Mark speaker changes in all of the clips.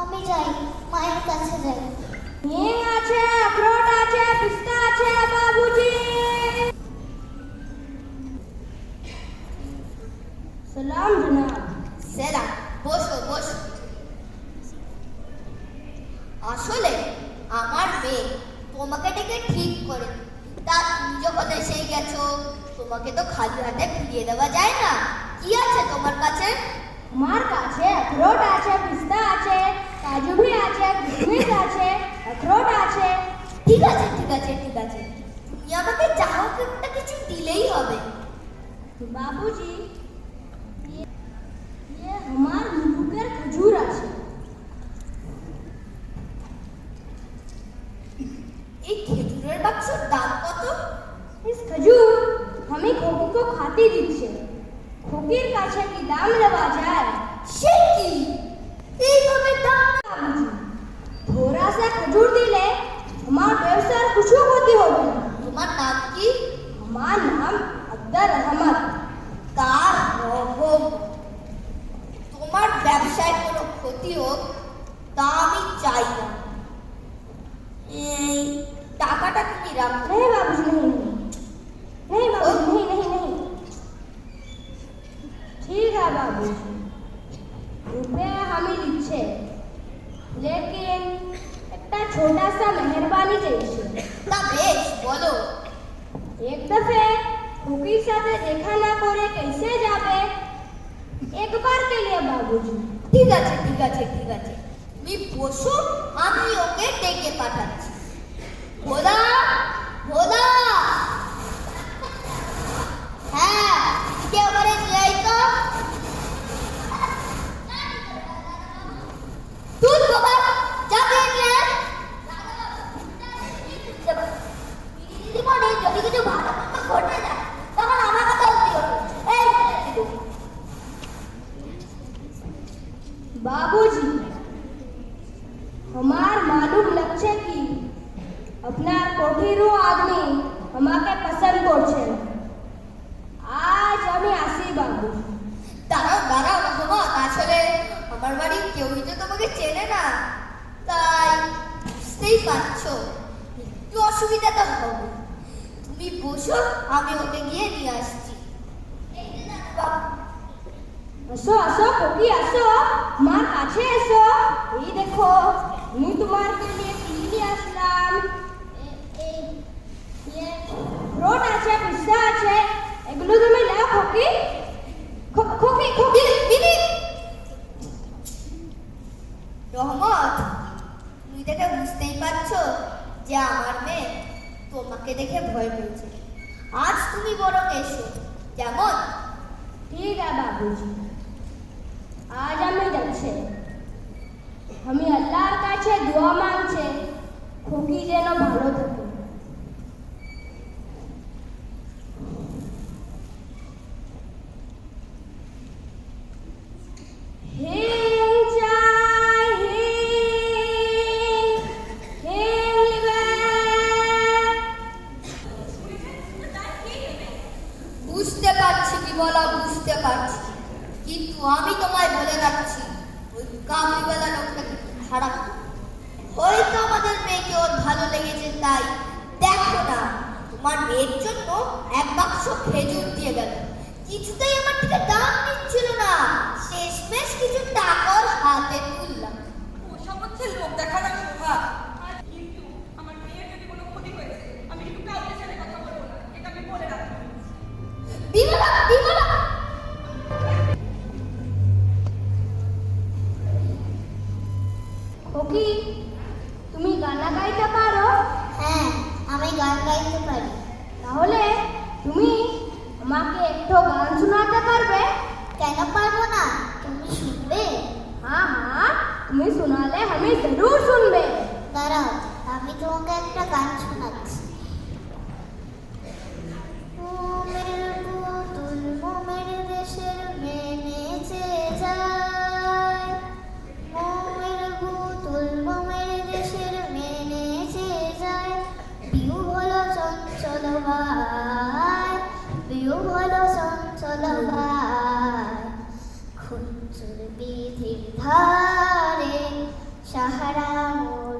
Speaker 1: আমি যাই, মায়ের কাছে যাই।
Speaker 2: হিং আছে, আখরোট আছে, পিস্তা আছে বাবুজি। সালাম জনাব।
Speaker 3: সেলাম, বসো বসো। আসলে আমার মেয়ে তোমাকে ডেকে ঠিক করে, তা তুমি যখন এসেই গেছো, তোমাকে তো খালি হাতে ফিরিয়ে দেওয়া যায় না। কি আছে তোমার কাছে?
Speaker 2: আমার কাছে আখরোট আছে, পিস্তা আছে, কাজু भी আছে, কিশমিশ আছে, আখরোট আছে।
Speaker 3: ঠিক আছে ঠিক আছে ঠিক আছে, তুমি আমাকে যা হোক একটা কিছু দিলেই হবে।
Speaker 2: বাবুজি, ये हमार मुलुकेर खजूर আছে।
Speaker 3: এই খেজুরের বাক্সর দাম কত?
Speaker 2: इस खजूर हमें खोकी को खाती দিচ্ছে। खोकीর কাছে কি দাম দেওয়া যায়?
Speaker 3: সে কি এইভাবে দাম?
Speaker 2: বাবুজি, थोड़ा सा खजूर দিলে আমার ব্যবসার কিছু ক্ষতি হবে না।
Speaker 3: তোমার নাম কি?
Speaker 2: আমার নাম আব্দুর রহমান।
Speaker 3: তার রহম, তোমার ব্যবসায় কোনো ক্ষতি হোক তা আমি চাই না। এই টাকাটা তুমি রাখো।
Speaker 2: नहीं बाबूजी, नहीं बाबूजी, नहीं। ठीक है बाबूजी, रुपये हमें দিচ্ছে, लेकिन একটা छोटा सा मेहरबानी चाहिए।
Speaker 3: তা বেশ, বলো।
Speaker 2: एक दफे खुकीर साथे देखा ना करे कैसे जाबे? एक बार के लिए बाबूजी।
Speaker 3: ঠিক আছে ঠিক আছে ঠিক আছে, তুমি বসো, আমি ওকে ডেকে পাঠাচ্ছি। ভোলা, ভোলা। হ্যাঁ, কে ওখানে নিয়ে আই তো। তুই বাবা যাবে নিয়ে আয়। জীবনে যদি কিছু ভালো মন্দ ঘটে যায় তখন আমার কথা বলতে হবে। এই
Speaker 2: बाबूजी, हमार मालूम लक्ष्य की अपना कोठीरू आदमी हमाके पसंद করছে। আজ আমি আসি বাবুজি।
Speaker 3: দাঁড়াও দাঁড়াও রহমত, আসলে আমার বাড়ির কেউই তো তোমাকে চেনে না, তাই বুঝতেই পারছো একটু অসুবিধা তো হবে। তুমি বসো, আমি ওকে গিয়ে নিয়ে আসছি। এই যে দেখো বাবু।
Speaker 2: আসো আসো কোকি, আসো আমার কাছে এসো। এই দেখো, আমি তোমার के लिए টিলি আসলাম। এই ये রোড আছে, পিস্তা আছে, এগুলো তুমি নাও কোকি। কোকি কোকি।
Speaker 3: দিদি রহমত, তুমি দেখে বুঝতেই পারছো যে আমার মেয়ে তোমাকে দেখে ভয় পেয়েছে। আজ তুমি বরং এসো, যেমন।
Speaker 2: ঠিক আছে বাবুজি, আজ আমি যাচ্ছে। আমি আল্লাহর কাছে দোয়া মাংছে খুকি যেন ভালো থাকে। হিং চাই, হিং লিবে।
Speaker 3: বুঝতে পারছি কি বলা, বুঝতে পারছি, কিন্তু আমি তোমায় বলে রাখছি ওই কাবুলিওয়ালা লোকটা কিন্তু খারাপ। হয়তো আমাদের মেয়েকে ওর ভালো লেগেছে, তাই দেখো না তোমার মেয়ের জন্য এক বাক্স খেজুর দিয়ে গেল। কিছুতেই আমার থেকে দাম নিচ্ছিল না, শেষমেশ কিছু টাকা ওর হাতে তুললাম।
Speaker 4: ওসব হচ্ছে লোক দেখানোর স্বভাব। কিন্তু আমার মেয়ের যদি কোনো ক্ষতি হয়েছে, আমি কিন্তু কাউকে ছেড়ে কথা বলবো না, এটা আমি বলে রাখবো।
Speaker 3: বিমলা, বিমলা।
Speaker 2: খুকি, তুমি গানা গাইতে পারো?
Speaker 1: হ্যাঁ, আমি গান গাইতে পারি।
Speaker 2: তাহলে তুমি আমাকে একটু গান শোনাতে পারবে?
Speaker 1: তোমাকে একটা গান শোনাচ্ছি। মোমের পুতুল মোমের দেশের মেনে চেয়ে যায়, মোমের পুতুল মোমের দেশের মেনে চেয়ে যায়। বিহু হলো চঞ্চল ভাই, বিহু হলো চঞ্চল ভাই। খুচুর বিধির ধারে সাহারা মোর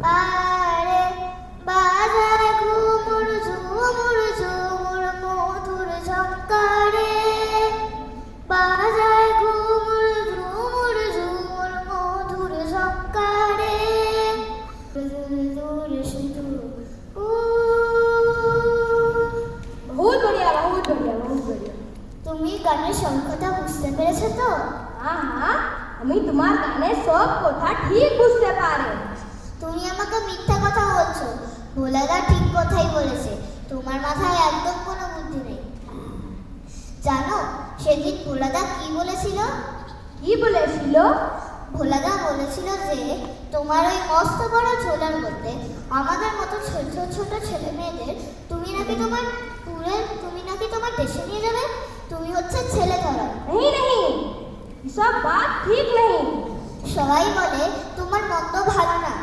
Speaker 1: পারে, বাজায় ঘুমুর ঝুমুর ঝুমুর মধুর ঝঙ্কারে, বাজায় ঘুমুর ঝুমুর ঝুমুর মধুর ঝঙ্কারে। দূর শুধু
Speaker 2: बहुत बढ़िया बहुत बढ़िया बहुत बढ़िया।
Speaker 1: তুমি গানের সংখ্যাটা বুঝতে পেরেছো তো?
Speaker 2: हाँ हाँ, আমি তোমার গানের সব কথা ঠিক বুঝতে পারে।
Speaker 1: তুমি আমাকে মিথ্যা কথা বলছো। ভোলাদা ঠিক কথাই বলেছে, তোমার মাথায় একদম কোনো বুদ্ধি নেই। জানো সেদিন ভোলাদা কি বলেছিল?
Speaker 2: কি বলেছিল?
Speaker 1: ভোলাদা বলেছিল যে তোমার ওই মস্ত বড় ঝোলার মধ্যে আমাদের মতো ছোট ছোট ছেলে মেয়েদের তুমি নাকি তোমার দেশে নিয়ে যাবে। তুমি হচ্ছে ছেলে ধরা।
Speaker 2: नहीं नहीं, सब बात ठीक नहीं।
Speaker 1: সবাই বলে তোমার মন্দ ভালো না।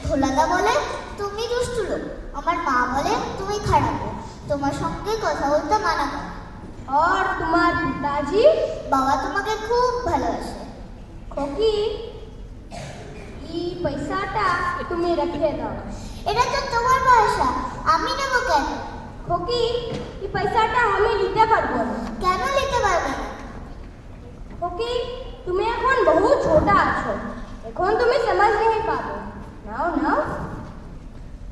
Speaker 1: ভোলাদা বলে তুমি দুষ্টু লোক। আমার মা বলে তুমি খারাপ লোক। তোমার সঙ্গে কথা বলতে মানা করে।
Speaker 2: और तुम्हार पिताजी?
Speaker 1: বাবা তোমাকে খুব ভালোবাসে।
Speaker 2: खोकी, ई पैसाटा তুমি রেখে দাও।
Speaker 1: এটা তো তোমার পয়সা, আমি নেবো কেন?
Speaker 2: खोकी, ई पैसाটা আমি নিতে পারবো না।
Speaker 1: কেন নিতে পারবে না?
Speaker 2: खोकी, তুমি এখন বহু ছোট আছো, এখন তুমি समझ नहीं পাবে। নাও নাও।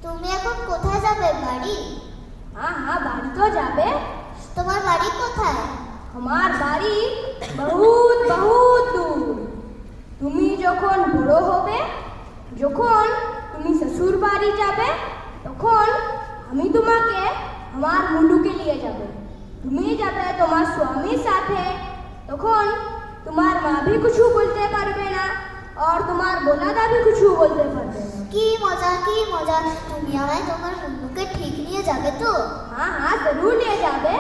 Speaker 1: তুমি এখন কোথায় যাবে? বাড়ি?
Speaker 2: हाँ हाँ, বাড়ি তো যাবে।
Speaker 1: তোমার বাড়ি কোথায়?
Speaker 2: আমার বাড়ি বহুত বহুত দূর। তুমি যখন বড় হবে, যখন তুমি শ্বশুর বাড়ি যাবে, তখন আমি তোমাকে আমার মুলুকে নিয়ে যাব। তুমি যাবে তোমার স্বামীর সাথে, তখন তোমার মা भी कुछ বলতে পারবে না, और তোমার বোলাদা भी कुछ বলতে পারবে না।
Speaker 1: কি মজা কি মজা। তুমি আমায় তোমার মুন্নুকে ঠিক নিয়ে যাবে তো?
Speaker 2: हाँ हाँ, जरूर ले जाবে।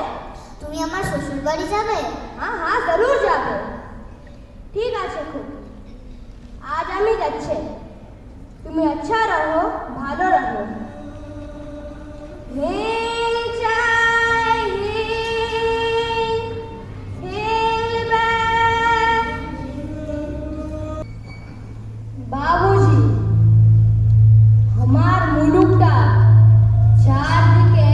Speaker 1: তুমি আমার শ্বশুর বাড়ি যাবে?
Speaker 2: हाँ हाँ, जरूर যাবে। ঠিক আছে খুব, আজ আমি যাচ্ছি। তুমি আচ্ছা রহো, ভালো রহো। হেল চাই হেল ব্যাগ। বাবুজি, আমার মুলুকটা চারদিকে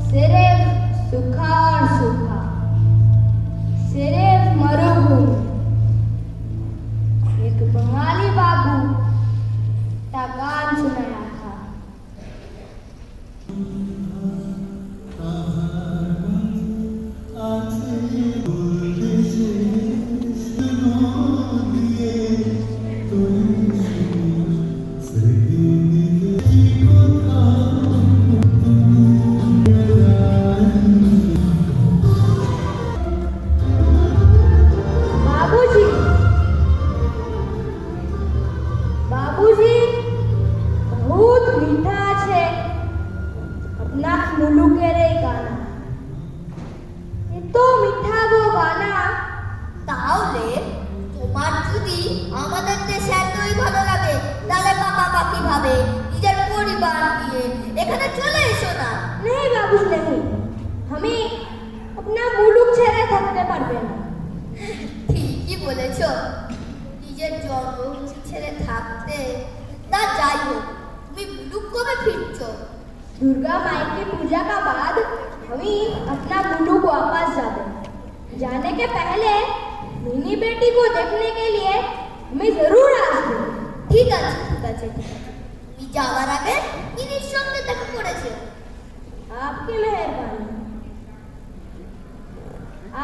Speaker 2: सिर्फ सूखा और सूखा, सिर्फ मरुभूमि। एक बंगाली बाबू का गान सुनाया था। बाबूजी, बाबूजी बहुत मीठा है अपना मुलुकेर এই গানা। এত মিঠা গো গানা।
Speaker 3: তাহলে তোমার যদি আমাদের দেশে এতই ভালো লাগে, তাহলে পাপা পাখি ভাবে নিজের পরিবার নিয়ে এখানে চলে এসো না।
Speaker 2: नहीं बाबूजी नहीं, हमें अपना मुलुक ছেড়ে থাকতে পারবে না।
Speaker 3: ঠিকই বলেছ, নিজের জন্মভূমি ছেড়ে থাকতে। তা যাই হোক, তুমি মুলুক কবে ফিরছো?
Speaker 2: दुर्गा माई की पूजा का बाद हमें अपना मुलुक वापस जाते। जाने के पहले मिनी बेटी को देखने के लिए हमें जरूर आना।
Speaker 3: ঠিক আছে ঠিক আছে ঠিক আছে, তুমি যাওয়ার আগে মিনির সঙ্গে দেখা করেছে।
Speaker 2: आपकी मेहरबानी।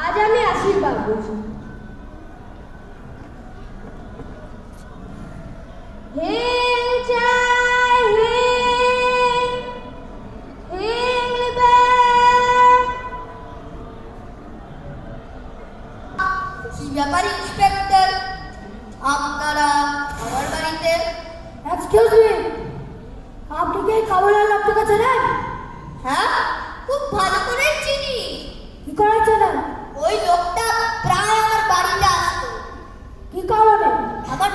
Speaker 2: आज हमें आशीष बाबूजी। हेल चाय हेल बैग।
Speaker 3: কি ব্যাপার ইন্সপেক্টর, আপনারা আমার বাড়িতে?
Speaker 2: एक्सक्यूज मी, এই কাবুলের লোকটাকে চেনেন?
Speaker 3: হ্যাঁ, খুব ভালো করে চিনি।
Speaker 2: কি করে চেনেন?
Speaker 3: ওই লোকটা প্রায় আমার বাড়িতে আসতো।
Speaker 2: কি কারণে?
Speaker 3: আমার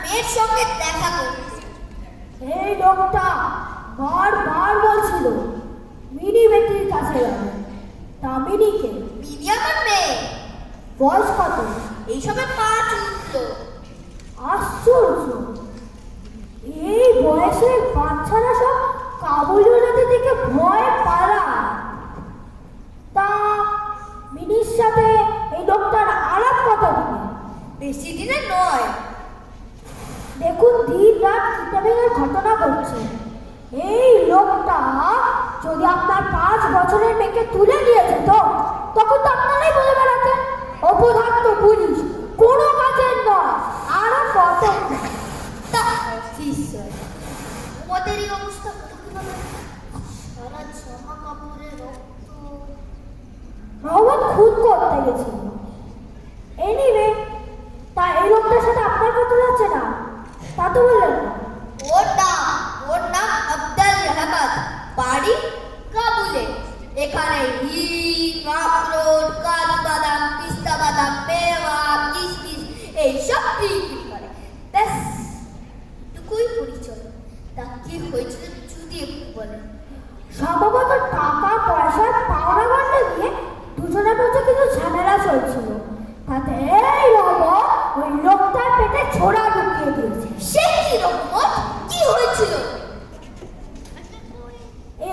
Speaker 3: মেয়ের সঙ্গে দেখা করতে।
Speaker 2: এই লোকটা বারবার বলছিল মিনি বেটির কাছে যাবে। তা মিনিকে
Speaker 3: মিনি আমার মেয়ে,
Speaker 2: বয়স কত?
Speaker 3: এইসবে 5 উঠতো।
Speaker 2: আশ্চর্য, এই বয়সের বাচ্চারা সব কাবুলিওয়ালাদের দিকে ভয় পালায়। তা মিনির সাথে এই লোকটার আলাপ কত দিনে?
Speaker 3: বেশি দিনের নয়।
Speaker 2: দেখুন দিন রাত কিডন্যাপিংয়ের ঘটনা ঘটছে। এই লোকটা যদি আপনার 5 বছরের মেয়েকে তুলে নিয়ে যেত তখন তো আপনারাই বলে বেড়াতেন অপদার্থ পুলিশ, কোনো কাজের নয়, আরো কত কি।
Speaker 3: তা ঈশ্বর, তোমাদেরই অবস্থা কত কিভাবে? সারা জামা কাপড়ে রক্ত।
Speaker 2: রহমত খুন করতে গেছিল। এনিওয়ে, তা এই লোকটার সাথে আপনার কথা যাচ্ছে না? তা তো বললেন না।
Speaker 3: ওর নাম আব্দুল রহমান, বাড়ি কাবুলে। এখানে হিট, আখরোট, কাজু বাদাম, পিস্তা বাদাম, মেওয়া, কিশমিশ এইসব বিক্রি করে। ব্যাস টুকুই পরিচয়। তা কি হয়েছিল যদি একটু বলেন?
Speaker 2: সম্ভবত টাকা পয়সার পাওনা গন্ডে দিয়ে দুজনের মধ্যে কিছু ঝামেলা চলছিল। তাতে এই রহমত ওই লোকটার পেটে ছোড়া ঢুকিয়ে দিয়েছে।
Speaker 3: সে কি রকম? কি হয়েছিল?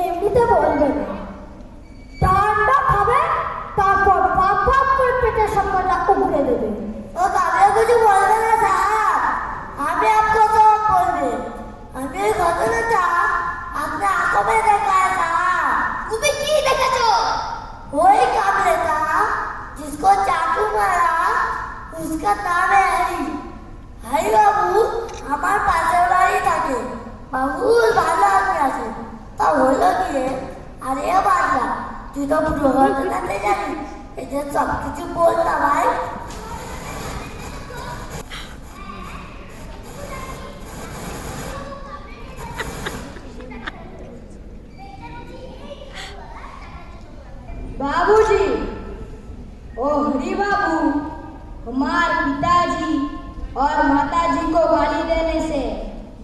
Speaker 2: এমনিতে বলবে না, ডান্ডা খাবে, তারপর পাপ পাপ করে পেটের সংখ্যাটা উগড়ে দেবে।
Speaker 1: ও কাকে কিছু বলবে না স্যার, আমি आपको सब बोल रहे। আমি এই ঘটনাটা আপনার আঁখে দেখা है স্যার।
Speaker 3: তুমি কি দেখেছো?
Speaker 1: वही काबलेता जिसको चाकू मारा उसका नाम है हरी। हरी बाबू আমার পাশের বাড়ি থাকে। বাবু ভালো আছে। তা হলো গিয়ে আরে বাজলা, তুই তো পুরো ঘটনাতে জানি, এদের সব কিছু বল না ভাই।
Speaker 2: बाबूजी, ओ हरी बाबू हमारे पिताजी और माताजी को गाली देने से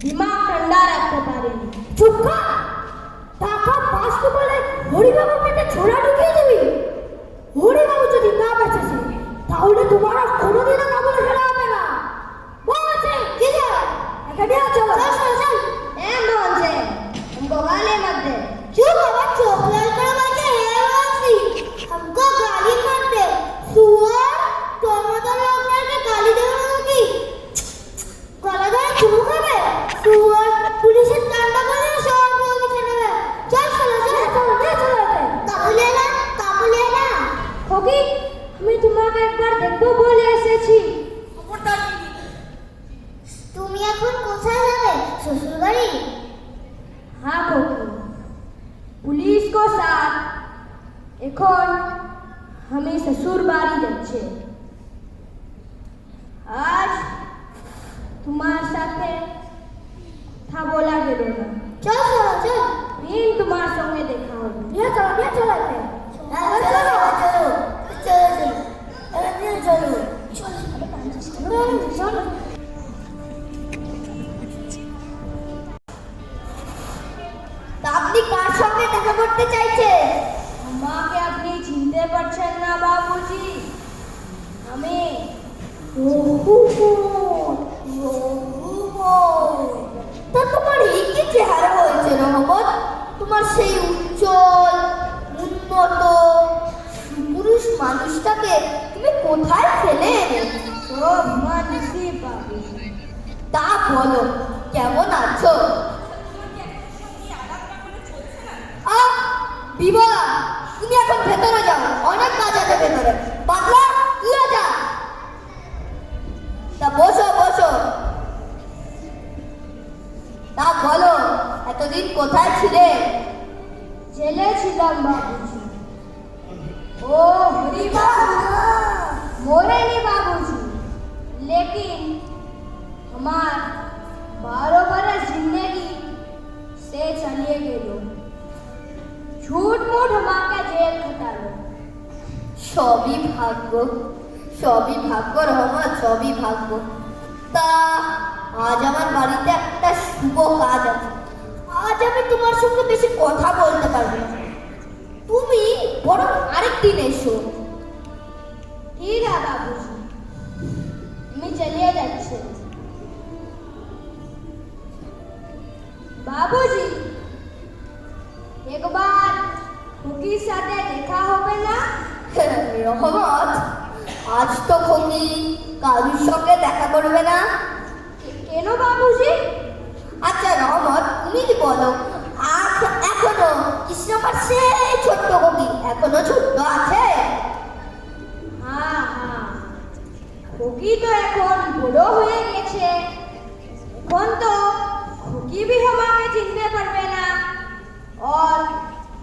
Speaker 2: दिमाग ठंडा रखते पारे। चुप कर, টাকা পাঁচতে বলে হরি বাবু পেটে ছোড়া ঢুকিয়ে দিবি? হরি বাবু যদি না বেঁচেছে তাহলে তোমার আর কোনোদিনও কাবুলে ফেরা হবে না। বলছে কি যা এখানে চলো চল চল। এ মন যে हमको गाली मत दे।
Speaker 1: क्यों बाबा चोप लाल कर बजे है वासी, हमको गाली मत दे। सुअर टमाटर लोग के गाली दे होगी, गला धरे चुप करे। सुअर पुलिस डांडा मारे सब लोग चले गए। चल चलो चलो काबुले ना
Speaker 2: খোকি, আমি তোমাকে একবার দেখবো বলে এসেছি।
Speaker 4: খবরদার মিনি।
Speaker 1: তুমি এখন কোথায় যাবে? শ্বশুর বাড়ি?
Speaker 2: हाँ खोकी, पुलिस को साथ এখন আমি শ্বশুর বাড়ি যাচ্ছে। আজ তোমার সাথে কথা বলা গেল না,
Speaker 1: চল চলো চল।
Speaker 2: দিন তোমার সঙ্গে দেখা হবে। নিয়ে চলো
Speaker 1: চলো চলো চলো।
Speaker 3: তা আপনি কার সঙ্গে দেখা করতে চাইছে?
Speaker 2: আমাকে আপনি চিনতে পারছেন না বাবুজি? আমি
Speaker 3: তা তোমার এই কি চেহারা হয়েছে রহমত? তোমার সেই উজ্জ্বল, উন্নত, পুরুষ মানুষটাকে তুমি কোথায় ফেলে এনেছো?
Speaker 2: সব মানুষই পাবে।
Speaker 3: তা বলো, কেমন আছো? আহ, বিমলা, তুমি এখন ভেতরে যাও, অনেক কাজ আছে ভেতরে। পাগলা, তুইও যা। তা বসো বসো। তা বলো, এতদিন কোথায় ছিলে?
Speaker 2: জেলে ছিলাম বাবুজি। ও হরি বাবू मोरे नहीं बाबूजी, लेकिन हमार 12 बरस जिंदगी से गए लोग, झूठ मूठ हमारा जेल खटा लो।
Speaker 3: সবই ভাগ্য, সবই ভাগ্য রহমত, সবই ভাগ্য। তা আজ আমার বাড়িতে একটা শুভ কাজ আছে, আজ আমি তোমার সঙ্গে বেশি কথা বলতে পারবো না, তুমি বরং আরেকদিন এসো।
Speaker 2: ठीक है बाबूजी, मैं चलिए যাচ্ছি। बाबूजी, एक बार খুকির সাথে দেখা হবে না?
Speaker 3: রহমত, আজ তো খোকি কারুর সঙ্গে দেখা করবে না।
Speaker 2: কেন বাবুজি?
Speaker 3: আচ্ছা রহমত, তুমি বলো, আজ এখনো কৃষ্ণমার সেই ছোট্ট খোকি এখনো ছোট্ট আছে?
Speaker 2: হ্যাঁ হ্যাঁ, খুকি তো এখন বড় হয়ে গেছে, এখন তো খুকি भी আমাকে চিনতে পারবে না, और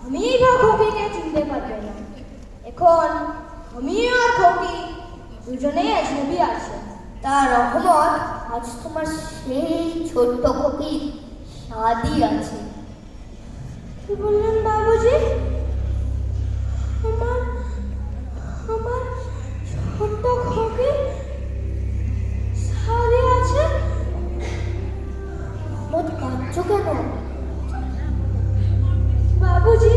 Speaker 2: আমি भी খুকিকে চিনতে পারবে না। এখন আমি আর খুকি দুজনেই আজনবী আছে।
Speaker 3: তা রহমত, আজ তোমার সেই ছোট্ট খোকির শাদি আছে।
Speaker 2: কি বললেন বাবুজি? আমার আমার ছোট্ট খুকি শাদি আছে?
Speaker 3: রহমত, কাঁদছো কেন?
Speaker 2: बाबूजी,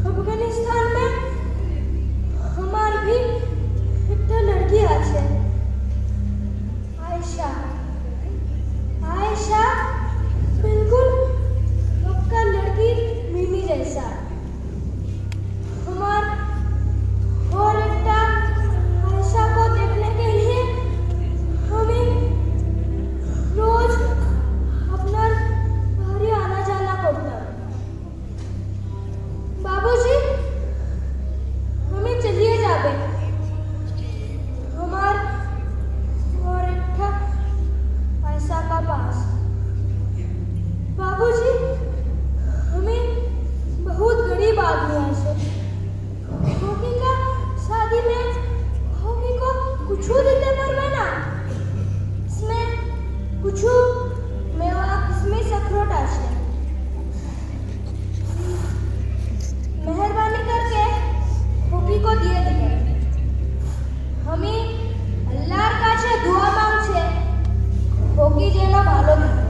Speaker 2: अफगानिस्तान में हमारी भी एक लड़की আছে, आयशा। आयशा बिल्कुल आपका लड़की मिमी जैसा। हमार और एक आयशा को देखने के लिए हमें रोज अपना बाहरी आना जाना पड़ता। बाबूजी, हमें चलिए जाबे हमार और एक आयशा का पास। बाबूजी, हमें बहुत गरीब आदमी से होगी का शादी में होगी को कुछ देते पारबे ना, इसमें कुछ मेवा इसमें सखरोट আছে, मेहरबानी करके खुकी को দিয়ে দিবেন। আমি আল্লাহর কাছে দোয়া মাংছে খুকি যেন ভালো থাকে।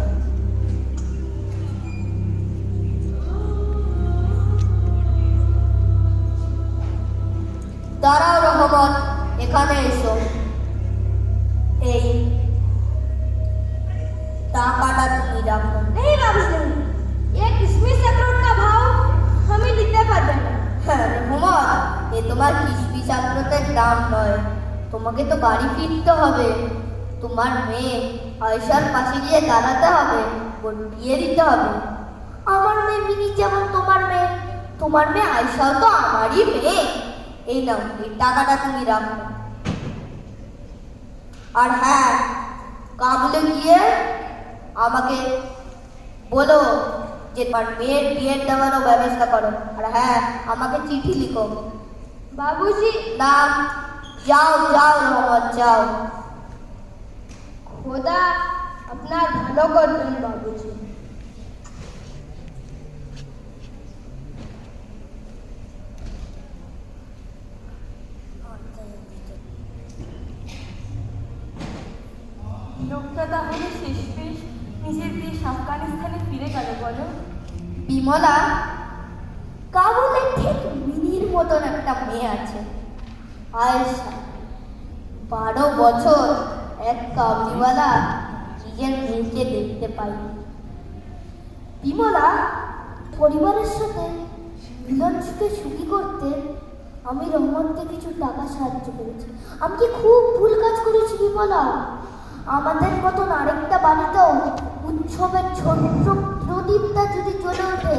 Speaker 3: দাঁড়াও রহমত, এখানে এসো। এই টাকাটা তুমি রাখো।
Speaker 2: नहीं बाबूजी, ये किशमिश अखरोट का भाव हमें দিতে পারবেন না।
Speaker 3: হ্যাঁ রহমত, এ তোমার কিশমিশ আখরোটের দাম নয়, তোমাকে তো বাড়ি ফিরতে হবে, তোমার মেয়ে আয়শার পাশে গিয়ে দাঁড়াতে হবে, বোন বিয়ে দিতে হবে। আমার মেয়ে মিনি যেমন তোমার মেয়ে, তোমার মেয়ে আয়শাও তো আমারই মেয়ে। এই নাও, এই টাকাটা তুমি রাখো। আর হ্যাঁ, কাবুলে গিয়ে আমাকে বলো যে তোমার মেয়ের বিয়ের দেওয়ারও ব্যবস্থা করো। আর হ্যাঁ, আমাকে চিঠি লিখো।
Speaker 2: बाबूजी,
Speaker 3: না, যাও যাও রহমত, যাও।
Speaker 2: খোদা আপনার ভালো করবেন বাবুজি।
Speaker 4: লোকটা তাহলে শেষমেশ নিজের দেশ আফগানিস্তানে ফিরে গেল বলো?
Speaker 3: বিমলা, কাবুলে ঠিক মিনির মতন একটা মেয়ে আছে, আয়েশা। 12 বছর এক কাবুলিওয়ালা নিজের মেয়েকে দেখতে পাইনি। বিমলা, পরিবারের সাথে মিলন সুখে সুখী করতে আমি রহমতকে কিছু টাকা সাহায্য করেছি। আমি কি খুব ভুল কাজ করেছি বিমলা? আমাদের মতন আরেকটা বাড়িতেও উৎসবের ছোট্ট প্রদীপটা যদি জ্বলে ওঠে,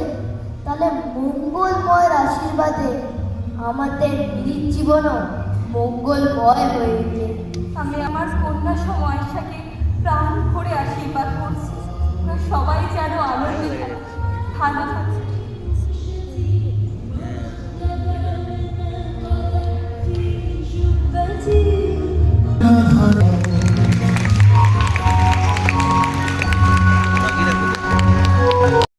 Speaker 3: তাহলে মঙ্গলময়ের আশীর্বাদে আমাদের মিলির জীবনও মঙ্গলময় হয়ে ওঠে।
Speaker 4: আমি আমার কন্যা সময়সাকে প্রাণ ভরে আশীর্বাদ করছি, ওরা সবাই যেন আনন্দে থাকে, ভালো থাকে।